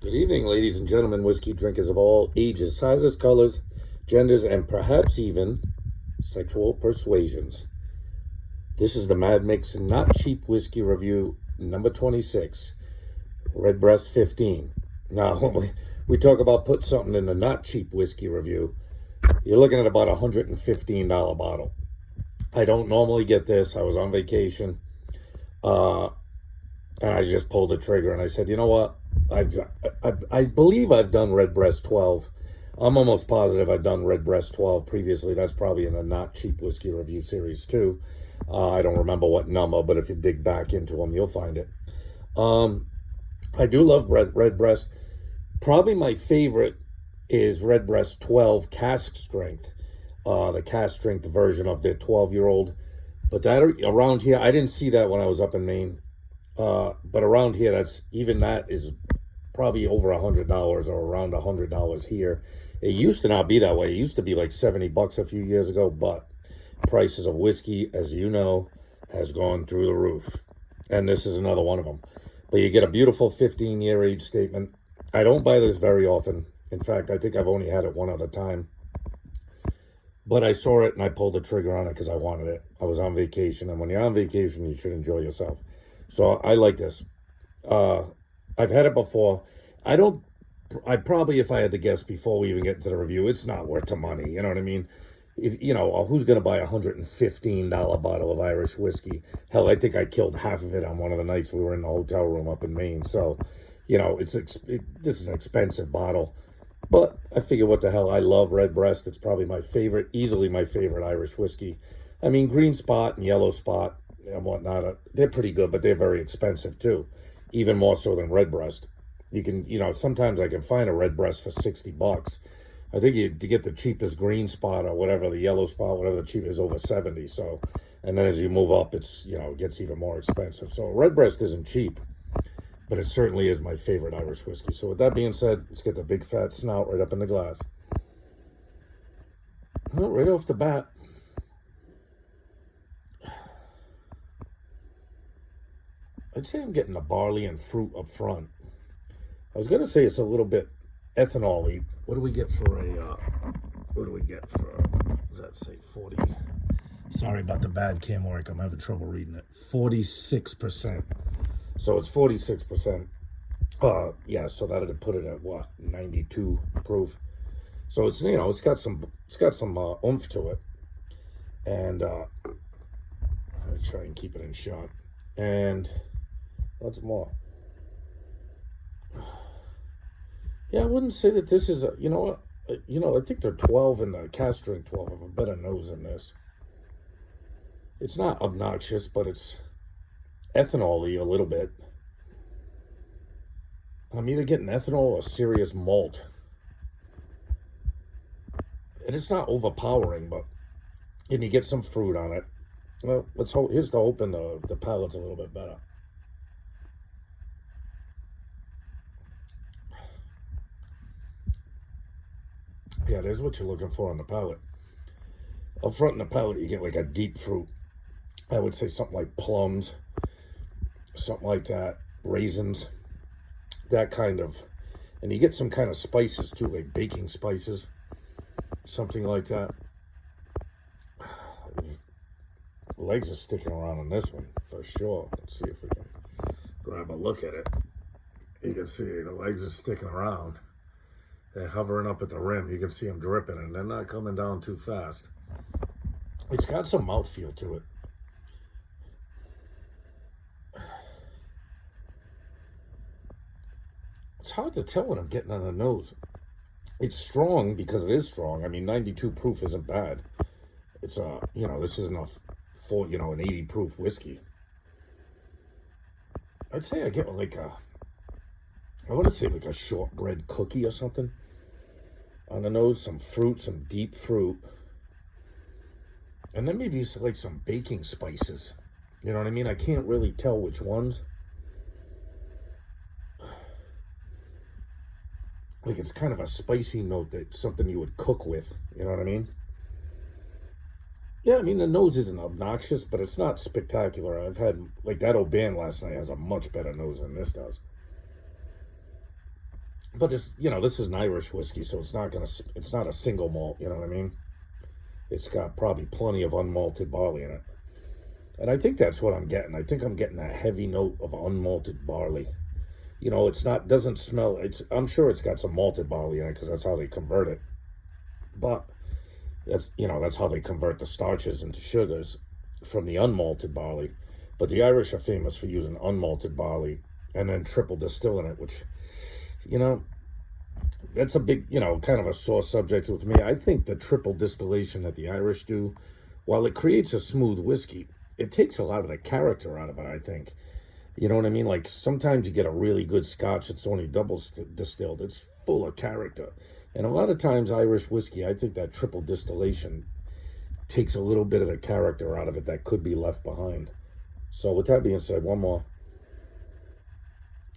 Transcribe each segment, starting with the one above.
Good evening, ladies and gentlemen, whiskey drinkers of all ages, sizes, colors, genders, and perhaps even sexual persuasions. This is the Mad Mix Not Cheap Whiskey Review number 26, Redbreast 15. Now, when we talk about put something in the not cheap whiskey review, you're looking at about a $115 bottle. I don't normally get this. I was on vacation, and I just pulled the trigger and I said, you know what? I believe I've done Redbreast 12. I'm almost positive I've done Redbreast 12 previously. That's probably in the Not Cheap Whiskey Review series too. I don't remember what number, but if you dig back into them, you'll find it. I do love Redbreast. Probably my favorite is Redbreast 12 cask strength, the cask strength version of their 12-year-old. But that around here, I didn't see that when I was up in Maine. But around here, that is probably over $100 or around $100 here. It used to not be that way. It used to be like $70 a few years ago, but prices of whiskey, as you know, has gone through the roof. And this is another one of them. But you get a beautiful 15-year age statement. I don't buy this very often. In fact, I think I've only had it one other time. But I saw it and I pulled the trigger on it because I wanted it. I was on vacation, and when you're on vacation, you should enjoy yourself. So I like this. I've had it before. I probably, if I had to guess before we even get into the review, it's not worth the money. You know what I mean? Who's going to buy a $115 bottle of Irish whiskey? Hell, I think I killed half of it on one of the nights we were in the hotel room up in Maine. So, this is an expensive bottle. But I figure, what the hell? I love Redbreast. It's probably my favorite, easily my favorite Irish whiskey. I mean, Green Spot and Yellow Spot and whatnot, they're pretty good, but they're very expensive too, even more so than Redbreast. You can, sometimes I can find a Redbreast for $60. I think to get the cheapest Green Spot or whatever, the Yellow Spot, whatever the cheapest, is over 70. So, and then as you move up, it gets even more expensive. So Redbreast isn't cheap, but it certainly is my favorite Irish whiskey. So with that being said, let's get the big fat snout right up in the glass. Well, right off the bat, I'd say I'm getting the barley and fruit up front. I was going to say it's a little bit ethanol-y. What do we get for does that say 40? Sorry about the bad cam work. I'm having trouble reading it. 46%. So it's 46%. Yeah, so that would put it at what? 92 proof. So it's, it's got some oomph to it. And I'll try and keep it in shot. And lots more. Yeah, I wouldn't say that this is I think they're 12 and the cask strength 12 have a better nose than this. It's not obnoxious, but it's ethanol-y a little bit. I'm either getting ethanol or serious malt. And it's not overpowering, and you get some fruit on it. Well, here's to hoping the palate's a little bit better. Yeah, there's what you're looking for on the palate. Up front in the palate, you get like a deep fruit. I would say something like plums, something like that, raisins, that kind of. And you get some kind of spices too, like baking spices, something like that. The legs are sticking around on this one for sure. Let's see if we can grab a look at it. You can see the legs are sticking around. They're hovering up at the rim. You can see them dripping, and they're not coming down too fast. It's got some mouthfeel to it. It's hard to tell what I'm getting on the nose. It's strong because it is strong. I mean, 92 proof isn't bad. It's this is enough for, an 80 proof whiskey. I'd say I get I want to say like a shortbread cookie or something on the nose, some fruit, some deep fruit. And then maybe like some baking spices. You know what I mean? I can't really tell which ones. Like it's kind of a spicy note, that something you would cook with. You know what I mean? Yeah, I mean, the nose isn't obnoxious, but it's not spectacular. I've had, like, that Oban last night has a much better nose than this does. But it's, this is an Irish whiskey, so it's not a single malt. You know what I mean? It's got probably plenty of unmalted barley in it, and I think that's what I'm getting. I think I'm getting that heavy note of unmalted barley. It's not doesn't smell. I'm sure it's got some malted barley in it because that's how they convert it. But that's how they convert the starches into sugars from the unmalted barley. But the Irish are famous for using unmalted barley and then triple distilling it, which you know that's a big, kind of a sore subject with me. I think the triple distillation that the Irish do, while it creates a smooth whiskey, it takes a lot of the character out of it, I think. You know what I mean? Like sometimes you get a really good scotch that's only double distilled. It's full of character. And a lot of times Irish whiskey, I think that triple distillation takes a little bit of the character out of it that could be left behind. So with that being said, one more.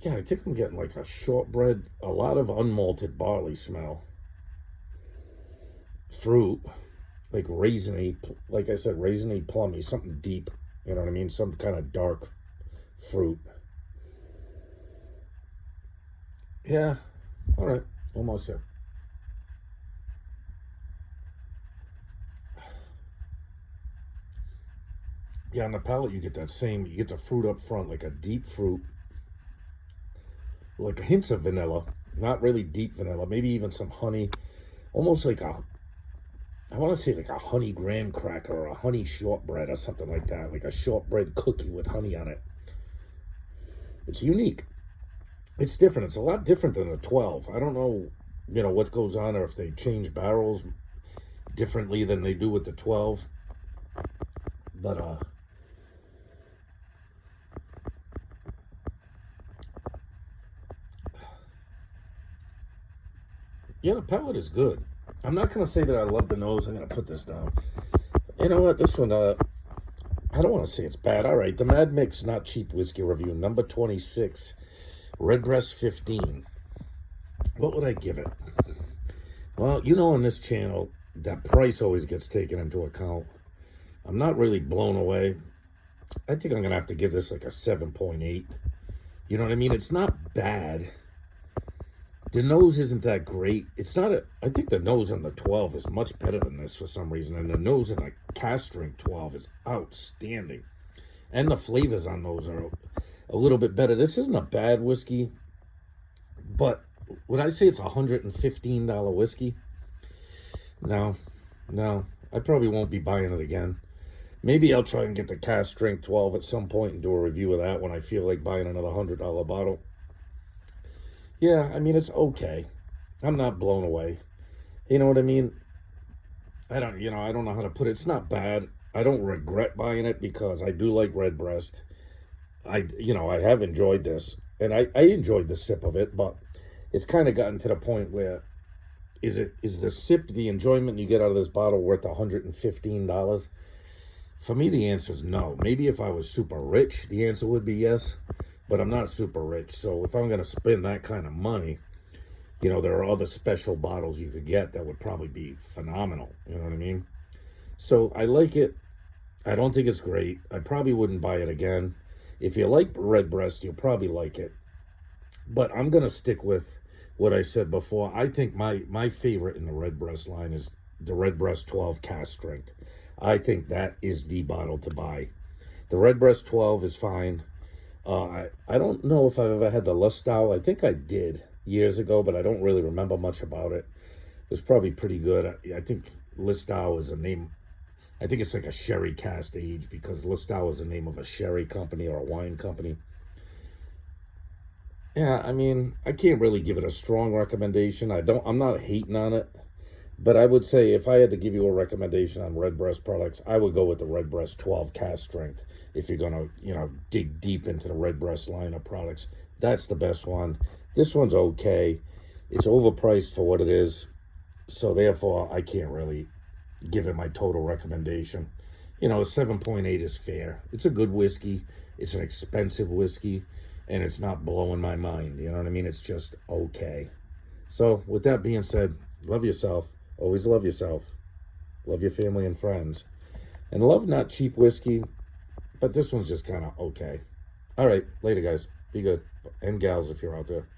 Yeah, I think I'm getting like a shortbread, a lot of unmalted barley smell. Fruit, like raisinade, like I said, raisinade plummy, something deep. You know what I mean? Some kind of dark fruit. Yeah, all right, almost there. Yeah, on the palate you get that same, you get the fruit up front, like a deep fruit, like hints of vanilla, not really deep vanilla, maybe even some honey, almost like I want to say like a honey graham cracker or a honey shortbread or something like that, like a shortbread cookie with honey on it. It's unique. It's different. It's a lot different than a 12. I don't know, what goes on or if they change barrels differently than they do with the 12. But yeah, the palate is good. I'm not gonna say that I love the nose. I'm gonna put this down. You know what? This one, I don't want to say it's bad. All right, the Mad Mix Not Cheap Whiskey Review, number 26, Redbreast 15. What would I give it? Well, on this channel, that price always gets taken into account. I'm not really blown away. I think I'm going to have to give this like a 7.8. You know what I mean? It's not bad. The nose isn't that great. It's not I think the nose on the 12 is much better than this for some reason. And the nose in the cask strength 12 is outstanding. And the flavors on those are a little bit better. This isn't a bad whiskey, but would I say it's a $115 whiskey? No, no. I probably won't be buying it again. Maybe I'll try and get the cask strength 12 at some point and do a review of that when I feel like buying another $100 bottle. Yeah, I mean, it's okay. I'm not blown away. You know what I mean? I don't know how to put it. It's not bad. I don't regret buying it because I do like Redbreast. I have enjoyed this, and I enjoyed the sip of it, but it's kind of gotten to the point where is the sip, the enjoyment you get out of this bottle worth $115? For me, the answer is no. Maybe if I was super rich, the answer would be yes, but I'm not super rich. So if I'm going to spend that kind of money, there are other special bottles you could get that would probably be phenomenal. You know what I mean? So I like it. I don't think it's great. I probably wouldn't buy it again. If you like Redbreast, you'll probably like it. But I'm going to stick with what I said before. I think my favorite in the Redbreast line is the Redbreast 12 cask strength. I think that is the bottle to buy. The Redbreast 12 is fine. I don't know if I've ever had the Lustau. I think I did years ago, but I don't really remember much about it. It was probably pretty good. I think Lustau is a name. I think it's like a sherry cask age because Lustau is the name of a sherry company or a wine company. Yeah, I mean, I can't really give it a strong recommendation. I'm not hating on it, but I would say if I had to give you a recommendation on Redbreast products, I would go with the Redbreast 12 cask strength. If you're gonna, dig deep into the Redbreast line of products, that's the best one. This one's okay. It's overpriced for what it is, so therefore I can't really give it my total recommendation. 7.8 is fair. It's a good whiskey. It's an expensive whiskey, and it's not blowing my mind. You know what I mean? It's just okay. So, with that being said, love yourself. Always love yourself. Love your family and friends. And love not cheap whiskey, but this one's just kind of okay. All right, later, guys. Be good. And gals if you're out there.